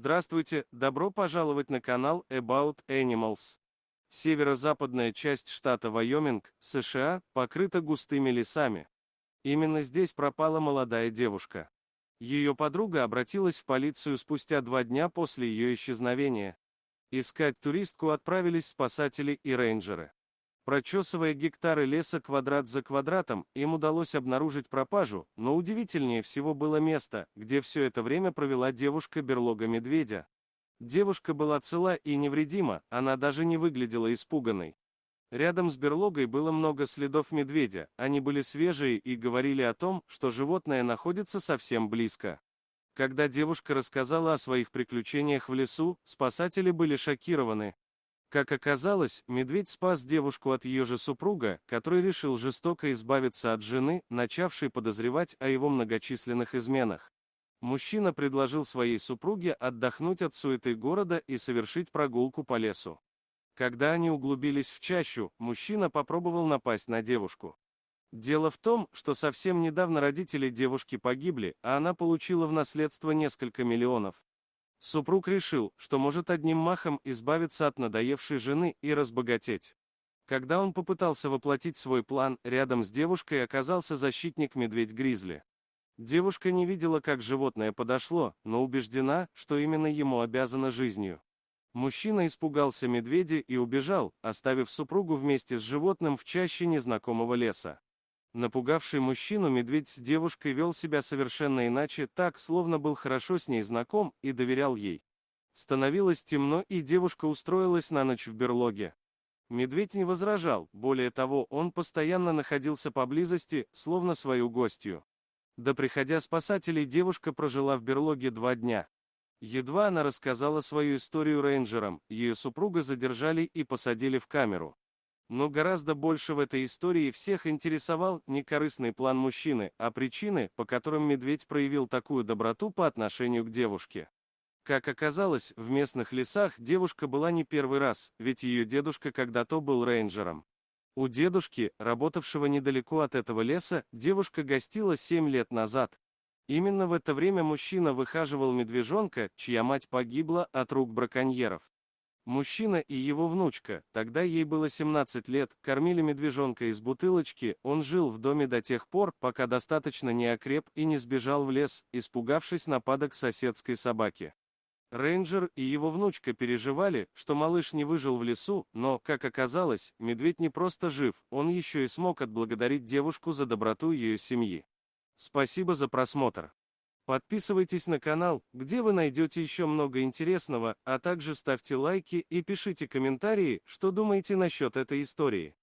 Здравствуйте, добро пожаловать на канал About Animals. Северо-западная часть штата Вайоминг, США, покрыта густыми лесами. Именно здесь пропала молодая девушка. Ее подруга обратилась в полицию спустя 2 дня после ее исчезновения. Искать туристку отправились спасатели и рейнджеры. Прочесывая гектары леса квадрат за квадратом, им удалось обнаружить пропажу, но удивительнее всего было место, где все это время провела девушка-берлога медведя. Девушка была цела и невредима, она даже не выглядела испуганной. Рядом с берлогой было много следов медведя, они были свежие и говорили о том, что животное находится совсем близко. Когда девушка рассказала о своих приключениях в лесу, спасатели были шокированы. Как оказалось, медведь спас девушку от ее же супруга, который решил жестоко избавиться от жены, начавшей подозревать о его многочисленных изменах. Мужчина предложил своей супруге отдохнуть от суеты города и совершить прогулку по лесу. Когда они углубились в чащу, мужчина попробовал напасть на девушку. Дело в том, что совсем недавно родители девушки погибли, а она получила в наследство несколько миллионов. Супруг решил, что может одним махом избавиться от надоевшей жены и разбогатеть. Когда он попытался воплотить свой план, рядом с девушкой оказался защитник-медведь-гризли. Девушка не видела, как животное подошло, но убеждена, что именно ему обязана жизнью. Мужчина испугался медведя и убежал, оставив супругу вместе с животным в чаще незнакомого леса. Напугавший мужчину медведь с девушкой вел себя совершенно иначе, так, словно был хорошо с ней знаком и доверял ей. Становилось темно, и девушка устроилась на ночь в берлоге. Медведь не возражал, более того, он постоянно находился поблизости, словно свою гостью. До прихода спасателей девушка прожила в берлоге 2 дня. Едва она рассказала свою историю рейнджерам, ее супруга задержали и посадили в камеру. Но гораздо больше в этой истории всех интересовал не корыстный план мужчины, а причины, по которым медведь проявил такую доброту по отношению к девушке. Как оказалось, в местных лесах девушка была не первый раз, ведь ее дедушка когда-то был рейнджером. У дедушки, работавшего недалеко от этого леса, девушка гостила 7 лет назад. Именно в это время мужчина выхаживал медвежонка, чья мать погибла от рук браконьеров. Мужчина и его внучка, тогда ей было 17 лет, кормили медвежонка из бутылочки, он жил в доме до тех пор, пока достаточно не окреп и не сбежал в лес, испугавшись нападок соседской собаки. Рейнджер и его внучка переживали, что малыш не выжил в лесу, но, как оказалось, медведь не просто жив, он еще и смог отблагодарить девушку за доброту ее семьи. Спасибо за просмотр. Подписывайтесь на канал, где вы найдете еще много интересного, а также ставьте лайки и пишите комментарии, что думаете насчет этой истории.